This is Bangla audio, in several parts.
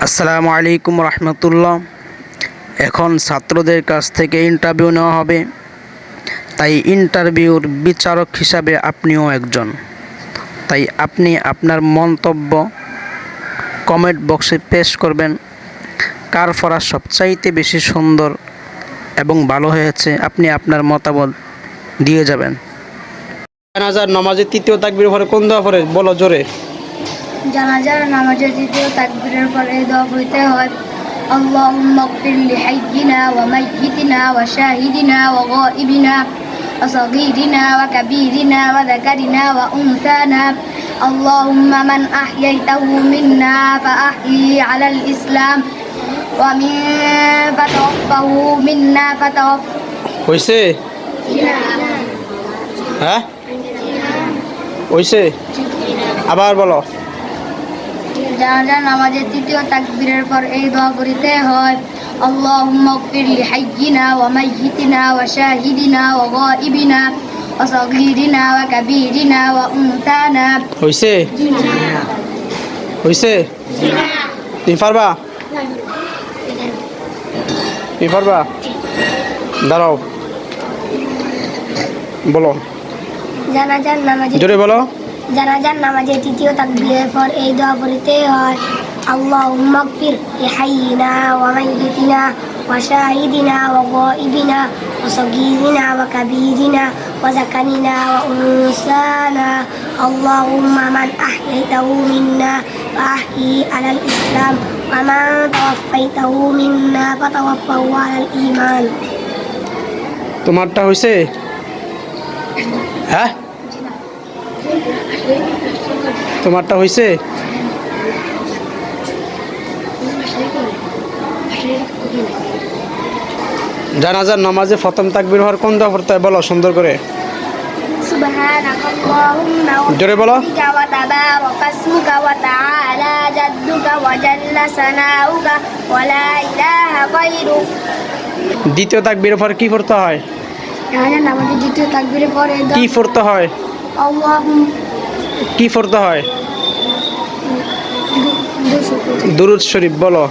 আসসালামু আলাইকুম রহমতুল্লাহ। এখন ছাত্রদের কাছ থেকে ইন্টারভিউ নেওয়া হবে, তাই ইন্টারভিউর বিচারক হিসাবে আপনিও একজন। তাই আপনি আপনার মন্তব্য কমেন্ট বক্সে পেশ করবেন। কার পড়া সবচাইতে বেশি সুন্দর এবং ভালো হয়েছে আপনি আপনার মতামত দিয়ে যাবেন। জানাজার নামাজের তৃতীয় তাকবীর পরে কোন দোয়া পড়ে বলো জোরে। জানাজার নামাজের তৃতীয় তাকবীরের পরে দোয়া পড়তে হয়, আল্লাহুম্মা গফির লিহাইয়িনা ওয়া মাইয়িতিনা ওয়া শাহিদিনা ওয়া গায়িবিনা ওয়া সাগীরিনা ওয়া কাবীরিনা ওয়া যাকারিনা ওয়া উনসানা, আল্লাহুম্মা মান আহইয়াইতাহু মিন্না ফাআহয়ি আলাল ইসলাম ওয়া মিন ফাতাওয়াফাহু মিন্না ফাতাওয়াফা। হইছে? হ্যাঁ হইছে, আবার বলো। জানাজার নামাজের তৃতীয় তাকবীরের পর এই দোয়া পড়তে হয়, আল্লাহুম্মা গফির লিহাইয়িনা ওয়া মাইয়িতিনা ওয়া শাহিদিনা ওয়া গায়িবিনা ওয়া সাগীরিনা ওয়া কাবীরিনা ওয়া উনসানা। হইছে? হইছে? তুমি পারবা? তুমি পারবা? দাঁড়াও, বলো জানাজার নামাজের জোরে বলো। জানাজার নামাজের তৃতীয় তাকবীরের পর এই দোয়া পড়তে হয়, আল্লাহুম্মা গফির লিহাইয়িনা ওয়া মাইয়িতিনা ওয়া শাহিদিনা ওয়া গায়িবিনা ওয়া সাগীরিনা ওয়া কাবীরিনা ওয়া যাকারিনা ওয়া উনসানা, আল্লাহুম্মা মান আহইয়াইতাহু মিন্না ফাআহয়ি আলাল ইসলাম ওয়া মান তাওয়াফাইতাহু মিন্না ফাতাওয়াফাহু আলাল ঈমান। তোমারটা হইছে? হ্যাঁ তোমারটা হইছে? জানাজার নামাজে প্রথম তাকবীর হওয়ার কোন দোয়া পড়তে হয় বলো সুন্দর করে। সুবহানাকাল্লাহুম্মা ওয়া জোরে বলো। বিহামদিকা ওয়া তাবারাকা ইসমুকা ওয়া তাআলা জাদ্দুকা ওয়া জাল্লা সানাউকা ওয়া লা ইলাহা গায়রুক। দ্বিতীয় তাকবীরের পর কি পড়তে হয়? জানাজার নামাজের দ্বিতীয় তাকবীরের পরে কি পড়তে হয়? কি পড়তে হয়? দুরূদ শরীফ বলো।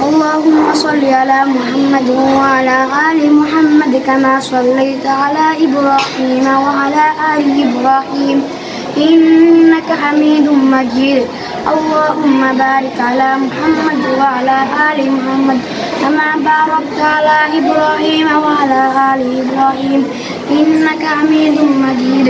اللهم صل على محمد وعلى آل محمد كما صليت على إبراهيم وعلى آل إبراهيم إنك حميد مجيد. اللهم بارك على محمد وعلى آل محمد كما باركت على إبراهيم وعلى آل إبراهيم إنك حميد مجيد.